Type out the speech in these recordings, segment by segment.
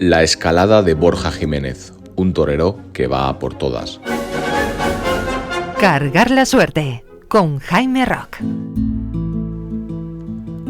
La escalada de Borja Jiménez, un torero que va a por todas. Cargar la suerte con Jaime Rock.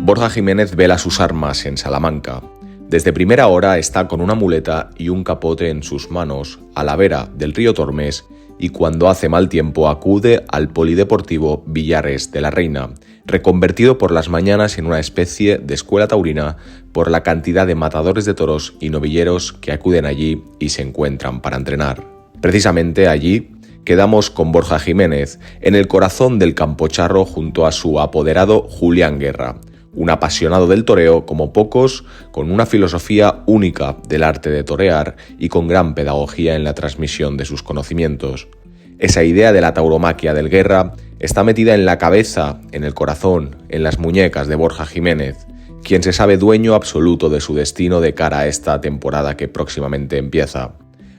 Borja Jiménez vela sus armas en Salamanca. Desde primera hora está con una muleta y un capote en sus manos a la vera del río Tormes y cuando hace mal tiempo acude al polideportivo Villares de la Reina, reconvertido por las mañanas en una especie de escuela taurina por la cantidad de matadores de toros y novilleros que acuden allí y se encuentran para entrenar. Precisamente allí quedamos con Borja Jiménez, en el corazón del Campocharro junto a su apoderado Julián Guerra, un apasionado del toreo como pocos, con una filosofía única del arte de torear y con gran pedagogía en la transmisión de sus conocimientos. Esa idea de la tauromaquia del Guerra está metida en la cabeza, en el corazón, en las muñecas de Borja Jiménez, quien se sabe dueño absoluto de su destino de cara a esta temporada que próximamente empieza.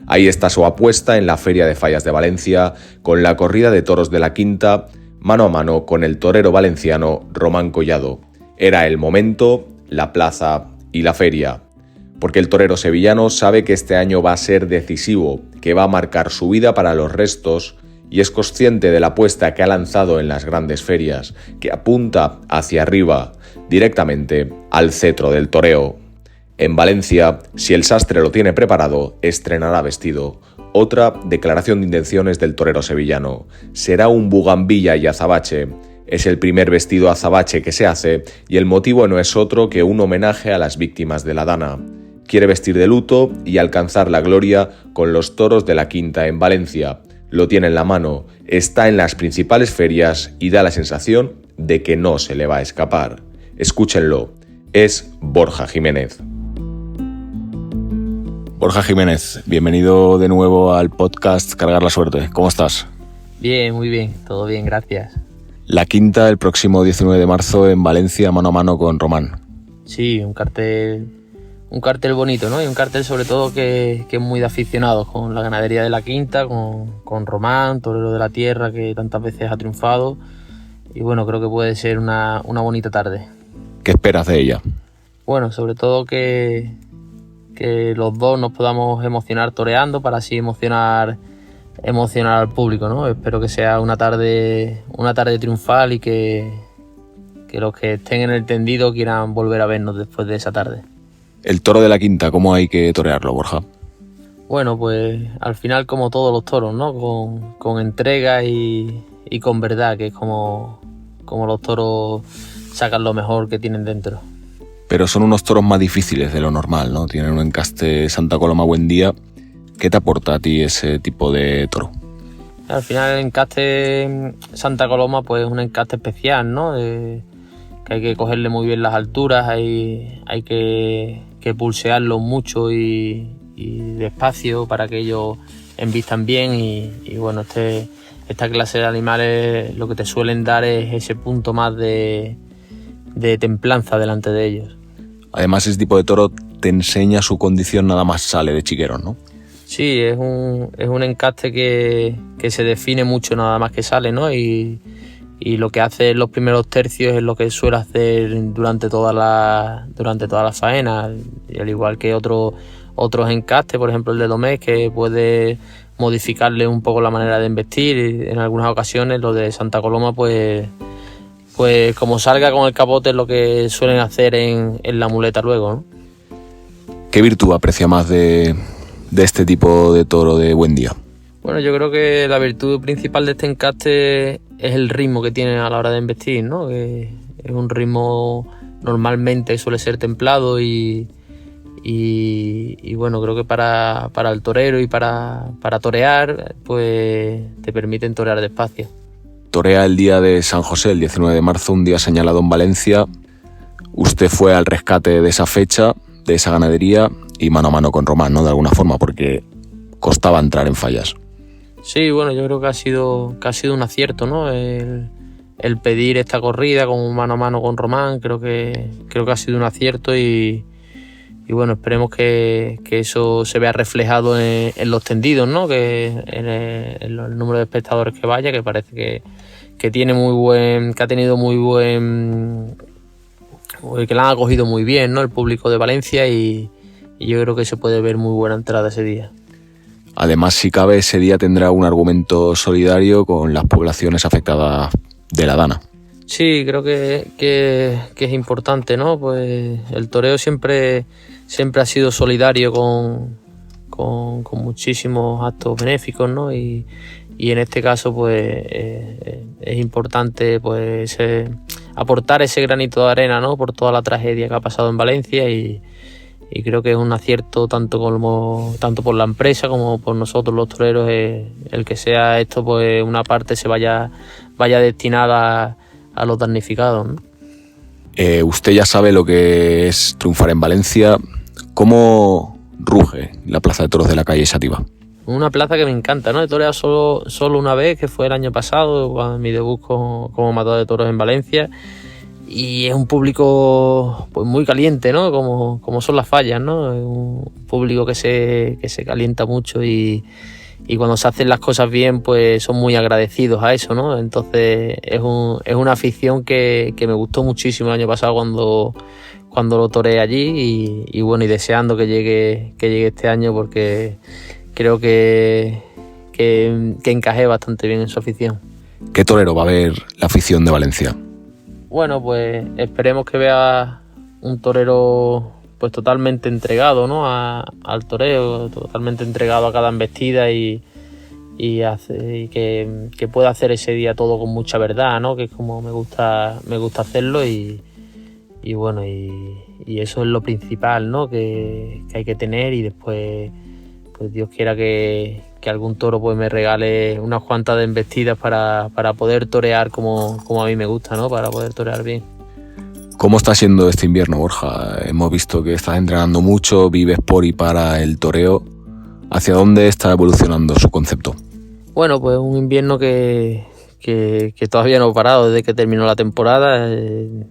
Ahí está su apuesta en la Feria de Fallas de Valencia, con la corrida de toros de la Quinta, mano a mano con el torero valenciano Román Collado. Era el momento, la plaza y la feria, porque el torero sevillano sabe que este año va a ser decisivo, que va a marcar su vida para los restos y es consciente de la apuesta que ha lanzado en las grandes ferias, que apunta hacia arriba, directamente al cetro del toreo. En Valencia, si el sastre lo tiene preparado, estrenará vestido. Otra declaración de intenciones del torero sevillano. Será un bugambilla y azabache. Es el primer vestido azabache que se hace y el motivo no es otro que un homenaje a las víctimas de la Dana. Quiere vestir de luto y alcanzar la gloria con los toros de la Quinta en Valencia. Lo tiene en la mano, está en las principales ferias y da la sensación de que no se le va a escapar. Escúchenlo, es Borja Jiménez. Borja Jiménez, bienvenido de nuevo al podcast Cargar la Suerte. ¿Cómo estás? Bien, muy bien, todo bien, gracias. La Quinta el próximo 19 de marzo en Valencia, mano a mano con Román. Sí, un cartel bonito, ¿no? Y un cartel sobre todo que es muy de aficionados, con la ganadería de la Quinta, con Román, torero de la tierra que tantas veces ha triunfado. Y bueno, creo que puede ser una bonita tarde. ¿Qué esperas de ella? Bueno, sobre todo que los dos nos podamos emocionar toreando para así emocionar al público, ¿no? Espero que sea una tarde triunfal y que los que estén en el tendido quieran volver a vernos después de esa tarde. El toro de la Quinta, ¿cómo hay que torearlo, Borja? Bueno, pues al final como todos los toros, ¿no? Con entrega y con verdad, que es como los toros sacan lo mejor que tienen dentro. Pero son unos toros más difíciles de lo normal, ¿no? Tienen un encaste Santa Coloma Buen Día. ¿Qué te aporta a ti ese tipo de toro? Al final el encaste Santa Coloma pues es un encaste especial, ¿no? Que hay que cogerle muy bien las alturas, hay que pulsearlo mucho y despacio para que ellos embistan bien y bueno, esta clase de animales lo que te suelen dar es ese punto más de templanza delante de ellos. Además, ese tipo de toro te enseña su condición nada más sale de chiqueros, ¿no? Sí, es un encaste que se define mucho nada más que sale, ¿no? Y lo que hace en los primeros tercios es lo que suele hacer durante toda la faena, y al igual que otros encastes, por ejemplo el de Domés, que puede modificarle un poco la manera de embestir, y en algunas ocasiones lo de Santa Coloma pues como salga con el capote es lo que suelen hacer en la muleta luego, ¿no? ¿Qué virtud aprecia más de este tipo de toro de Buen Día? Bueno, yo creo que la virtud principal de este encaste es el ritmo que tiene a la hora de embestir, ¿no? Que es un ritmo normalmente suele ser templado y bueno, creo que para el torero y para torear pues te permiten torear despacio. Torea el día de San José, el 19 de marzo, un día señalado en Valencia. Usted fue al rescate de esa fecha, de esa ganadería y mano a mano con Román, ¿no? De alguna forma, porque costaba entrar en fallas. Sí, bueno, yo creo que ha sido un acierto, ¿no? El pedir esta corrida con mano a mano con Román, creo que ha sido un acierto y bueno, esperemos que eso se vea reflejado en los tendidos, ¿no? Que en el número de espectadores que vaya, que parece que tiene que ha tenido muy buen, que la han acogido muy bien, ¿no? El público de Valencia y yo creo que se puede ver muy buena entrada ese día. Además, si cabe, ese día tendrá un argumento solidario con las poblaciones afectadas de la Dana. Sí, creo que es importante, ¿no? Pues el toreo siempre ha sido solidario con muchísimos actos benéficos, ¿no? Y en este caso, pues es importante pues aportar ese granito de arena, ¿no? Por toda la tragedia que ha pasado en Valencia y creo que es un acierto tanto por la empresa como por nosotros los toreros, el que sea esto, pues una parte se vaya destinada a los damnificados, ¿no? Usted ya sabe lo que es triunfar en Valencia. ¿Cómo ruge la Plaza de Toros de la calle Sativa? Una plaza que me encanta, ¿no? He toreado solo una vez, que fue el año pasado, cuando mi debut como matador de toros en Valencia. Y es un público pues muy caliente, ¿no? Como son las fallas, ¿no? Es un público que se calienta mucho y cuando se hacen las cosas bien, pues son muy agradecidos a eso, ¿no? Entonces es una afición que me gustó muchísimo el año pasado cuando lo toreé allí y bueno, y deseando que llegue este año porque creo que encajé bastante bien en su afición. ¿Qué torero va a ver la afición de Valencia? Bueno, pues esperemos que vea un torero pues totalmente entregado, ¿no? al toreo, totalmente entregado a cada embestida y que pueda hacer ese día todo con mucha verdad, ¿no? Que es como me gusta hacerlo y bueno, y eso es lo principal, ¿no? Que hay que tener y después pues Dios quiera que algún toro pues me regale unas cuantas de embestidas para poder torear como a mí me gusta, ¿no? Para poder torear bien. ¿Cómo está siendo este invierno, Borja? Hemos visto que estás entrenando mucho, vives por y para el toreo. ¿Hacia dónde está evolucionando su concepto? Bueno, pues un invierno que todavía no he parado desde que terminó la temporada.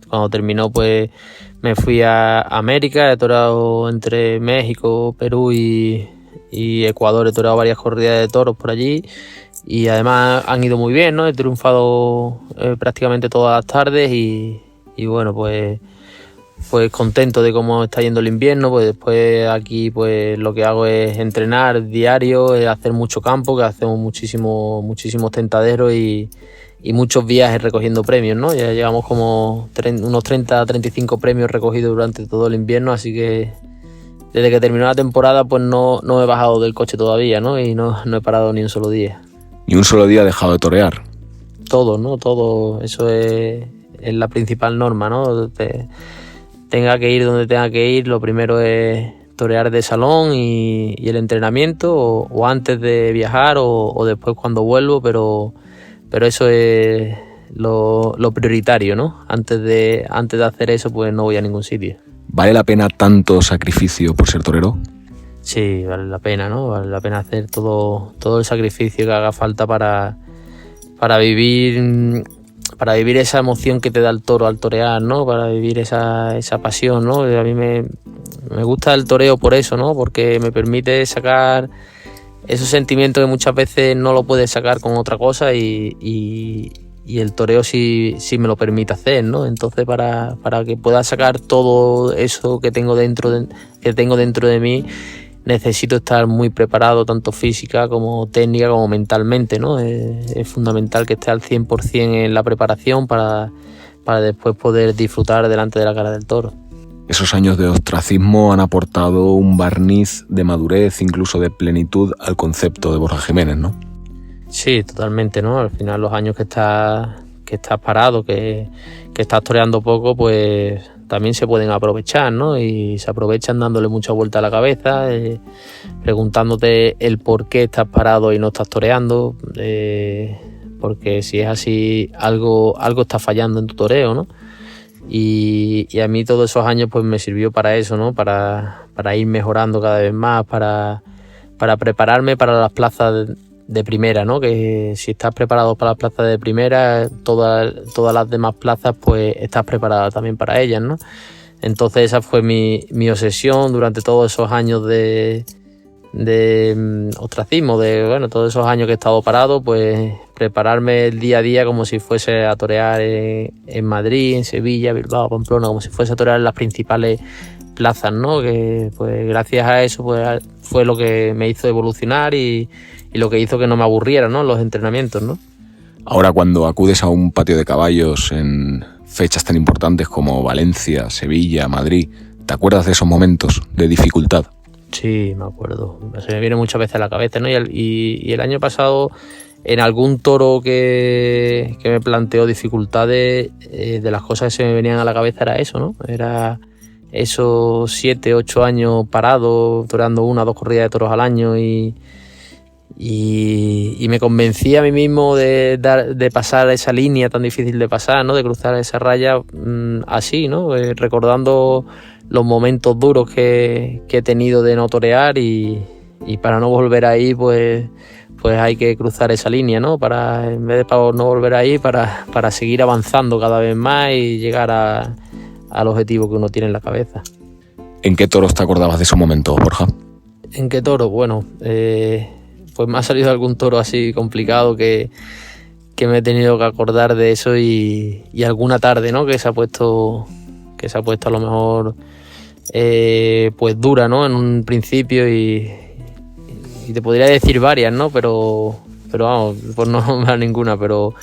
Cuando terminó, pues me fui a América, he toreado entre México, Perú y Ecuador, he toreado varias corridas de toros por allí y además han ido muy bien, ¿no? He triunfado prácticamente todas las tardes y bueno, pues contento de cómo está yendo el invierno. Pues después aquí pues lo que hago es entrenar diario, hacer mucho campo, que hacemos muchísimos tentaderos y muchos viajes recogiendo premios, ¿no? Ya llevamos como unos 30-35 premios recogidos durante todo el invierno, así que desde que terminó la temporada pues no he bajado del coche todavía, ¿no? Y no he parado ni un solo día. ¿Ni un solo día he dejado de torear? Todo, ¿no? Todo, eso es la principal norma, ¿no? Tenga que ir donde tenga que ir, lo primero es torear de salón y el entrenamiento o antes de viajar o después cuando vuelvo, pero eso es lo prioritario, ¿no? Antes de hacer eso pues no voy a ningún sitio. ¿Vale la pena tanto sacrificio por ser torero? Sí, vale la pena, ¿no? Vale la pena hacer todo el sacrificio que haga falta para vivir esa emoción que te da el toro al torear, ¿no? Para vivir esa pasión, ¿no? A mí me gusta el toreo por eso, ¿no? Porque me permite sacar esos sentimientos que muchas veces no lo puedes sacar con otra cosa y el toreo sí me lo permite hacer, ¿no? Entonces para que pueda sacar todo eso que tengo dentro de mí, necesito estar muy preparado, tanto física como técnica como mentalmente, ¿no? Es fundamental que esté al 100% en la preparación para después poder disfrutar delante de la cara del toro. Esos años de ostracismo han aportado un barniz de madurez, incluso de plenitud, al concepto de Borja Jiménez, ¿no? Sí, totalmente, ¿no? Al final los años que estás parado, que estás toreando poco, pues también se pueden aprovechar, ¿no? Y se aprovechan dándole mucha vuelta a la cabeza, preguntándote el por qué estás parado y no estás toreando, porque si es así, algo está fallando en tu toreo, ¿no? Y a mí todos esos años pues me sirvió para eso, ¿no? Para ir mejorando cada vez más, para prepararme para las plazas de primera, ¿no? Que si estás preparado para las plazas de primera, todas las demás plazas pues estás preparado también para ellas, ¿no? Entonces esa fue mi obsesión durante todos esos años de ostracismo, todos esos años que he estado parado, pues prepararme el día a día como si fuese a torear en Madrid, en Sevilla, Bilbao, Pamplona, como si fuese a torear en las principales plazas, ¿no? Que pues gracias a eso pues fue lo que me hizo evolucionar y lo que hizo que no me aburriera, ¿no? Los entrenamientos, ¿no? Ahora, cuando acudes a un patio de caballos en fechas tan importantes como Valencia, Sevilla, Madrid, ¿te acuerdas de esos momentos de dificultad? Sí, me acuerdo. Se me viene muchas veces a la cabeza, ¿no? Y el año pasado, en algún toro que me planteó dificultades, de las cosas que se me venían a la cabeza era eso, ¿no? Era esos 7, 8 años parados, toreando 1 o 2 corridas de toros al año y me convencí a mí mismo de pasar esa línea tan difícil de pasar, ¿no? De cruzar esa raya así, ¿no? Recordando los momentos duros que he tenido de no torear y para no volver ahí, pues hay que cruzar esa línea, ¿no? En vez de para no volver ahí, para seguir avanzando cada vez más y llegar al objetivo que uno tiene en la cabeza. ¿En qué toros te acordabas de esos momentos, Borja? ¿En qué toro? Bueno, pues me ha salido algún toro así complicado que me he tenido que acordar de eso y alguna tarde, ¿no? Que se ha puesto a lo mejor pues dura, ¿no? En un principio y te podría decir varias, ¿no? Pero vamos, pues no me da ninguna, pero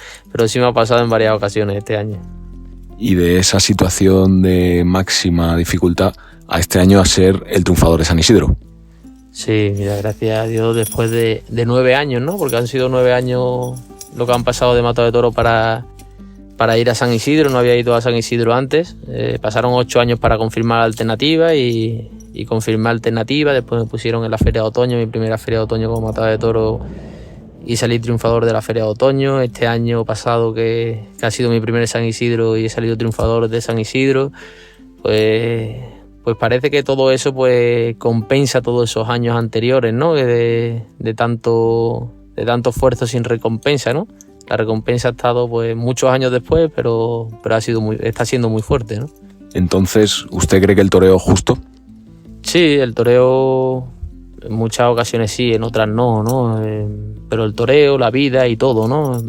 sí me ha pasado en varias ocasiones este año. Y de esa situación de máxima dificultad a este año a ser el triunfador de San Isidro. Sí, mira, gracias a Dios, después de 9 años, ¿no? Porque han sido 9 años lo que han pasado de Matado de Toro para ir a San Isidro. No había ido a San Isidro antes. Pasaron 8 años para confirmar la alternativa y confirmar alternativa. Después me pusieron en la Feria de Otoño, mi primera Feria de Otoño como Matado de Toro, y salí triunfador de la Feria de Otoño. Este año pasado, que ha sido mi primer San Isidro y he salido triunfador de San Isidro, pues parece que todo eso pues compensa todos esos años anteriores, ¿no? De tanto esfuerzo sin recompensa, ¿no? La recompensa ha estado pues muchos años después, pero está siendo muy fuerte, ¿no? Entonces, ¿usted cree que el toreo es justo? Sí, el toreo en muchas ocasiones sí, en otras no, ¿no? Pero el toreo, la vida y todo, ¿no?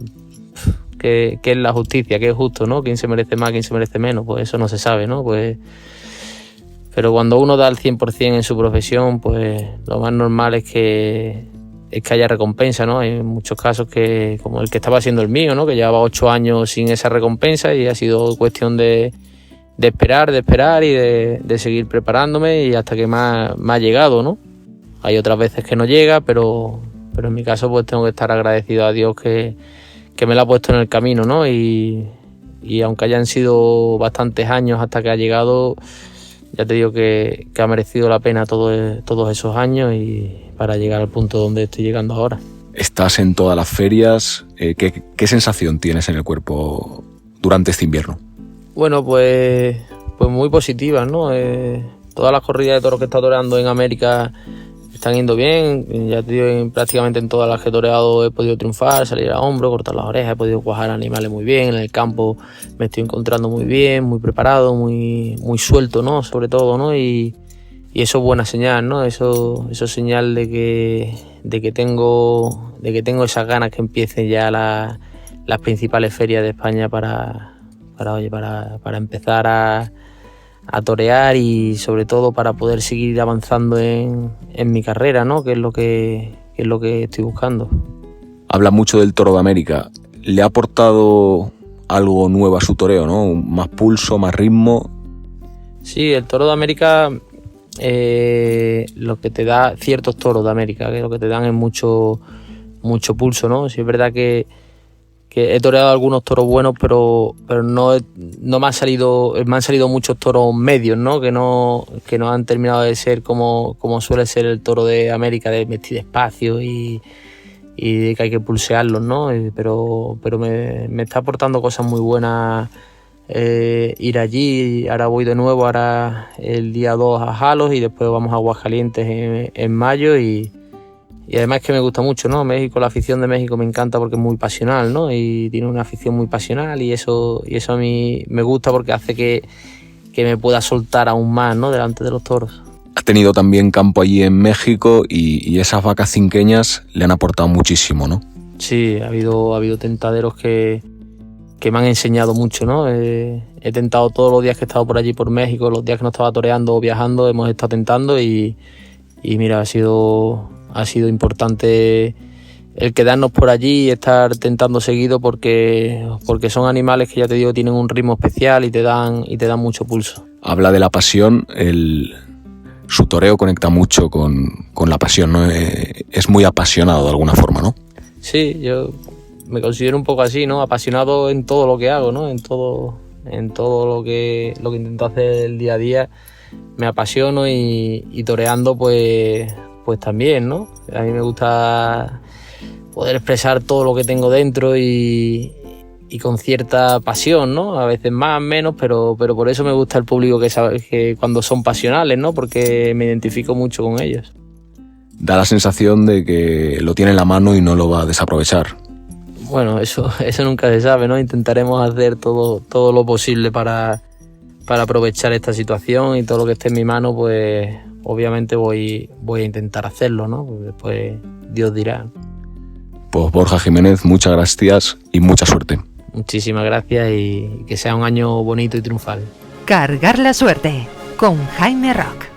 ¿Qué es la justicia? ¿Qué es justo, no? ¿Quién se merece más, quién se merece menos? Pues eso no se sabe, ¿no? Pero cuando uno da el 100% en su profesión, pues lo más normal es que haya recompensa, ¿no? Hay muchos casos como el que estaba haciendo el mío, ¿no? Que llevaba 8 años sin esa recompensa y ha sido cuestión de esperar y de seguir preparándome y hasta que me ha llegado, ¿no? Hay otras veces que no llega, pero en mi caso pues tengo que estar agradecido a Dios que me lo ha puesto en el camino, ¿no? Y aunque hayan sido bastantes años hasta que ha llegado, ya te digo que ha merecido la pena todos esos años y para llegar al punto donde estoy llegando ahora. Estás en todas las ferias. ¿Qué sensación tienes en el cuerpo durante este invierno? Bueno, pues muy positiva, ¿no? Todas las corridas de toros que he estado toreando en América están yendo bien. Ya te digo, prácticamente en todas las que he toreado he podido triunfar, salir a hombro, cortar las orejas, he podido cuajar animales muy bien. En el campo me estoy encontrando muy bien, muy preparado, muy suelto, ¿no? Sobre todo, ¿no? Y eso es buena señal, ¿no? Eso es señal de que tengo esas ganas que empiecen ya las principales ferias de España para empezar a torear y sobre todo para poder seguir avanzando en mi carrera, ¿no? Que es lo que estoy buscando. Habla mucho del toro de América. ¿Le ha aportado algo nuevo a su toreo, no? Más pulso, más ritmo. Sí, el toro de América, lo que te da ciertos toros de América, que lo que te dan es mucho pulso, ¿no? Sí, es verdad que he toreado algunos toros buenos, pero no me han salido muchos toros medios, ¿no? Que no han terminado de ser como suele ser el toro de América, de vestir despacio y que hay que pulsearlos, ¿no? Pero me está aportando cosas muy buenas ir allí. Ahora voy de nuevo, ahora el día 2 a Jalos y después vamos a Aguascalientes en mayo y además que me gusta mucho, ¿no? México, la afición de México me encanta porque es muy pasional, ¿no? Y tiene una afición muy pasional y eso a mí me gusta porque hace que me pueda soltar aún más, ¿no? Delante de los toros. Ha tenido también campo allí en México y esas vacas cinqueñas le han aportado muchísimo, ¿no? Sí, ha habido tentaderos que me han enseñado mucho, ¿no? He tentado todos los días que he estado por allí por México, los días que no estaba toreando o viajando, hemos estado tentando y mira, ha sido importante el quedarnos por allí y estar tentando seguido porque son animales que, ya te digo, tienen un ritmo especial y te dan mucho pulso. Habla de la pasión, su toreo conecta mucho con la pasión, ¿no? Es muy apasionado de alguna forma, ¿no? Sí, yo me considero un poco así, ¿no? Apasionado en todo lo que hago, ¿no? En todo lo que intento hacer el día a día me apasiono y toreando pues también, ¿no? A mí me gusta poder expresar todo lo que tengo dentro y con cierta pasión, ¿no? A veces más, menos, pero por eso me gusta el público que sabe que cuando son pasionales, ¿no? Porque me identifico mucho con ellos. Da la sensación de que lo tiene en la mano y no lo va a desaprovechar. Bueno, eso nunca se sabe, ¿no? Intentaremos hacer todo lo posible para aprovechar esta situación y todo lo que esté en mi mano, pues obviamente voy a intentar hacerlo, ¿no? Pues después Dios dirá. Pues Borja Jiménez, muchas gracias y mucha suerte. Muchísimas gracias y que sea un año bonito y triunfal. Cargar la suerte con Jaime Rock.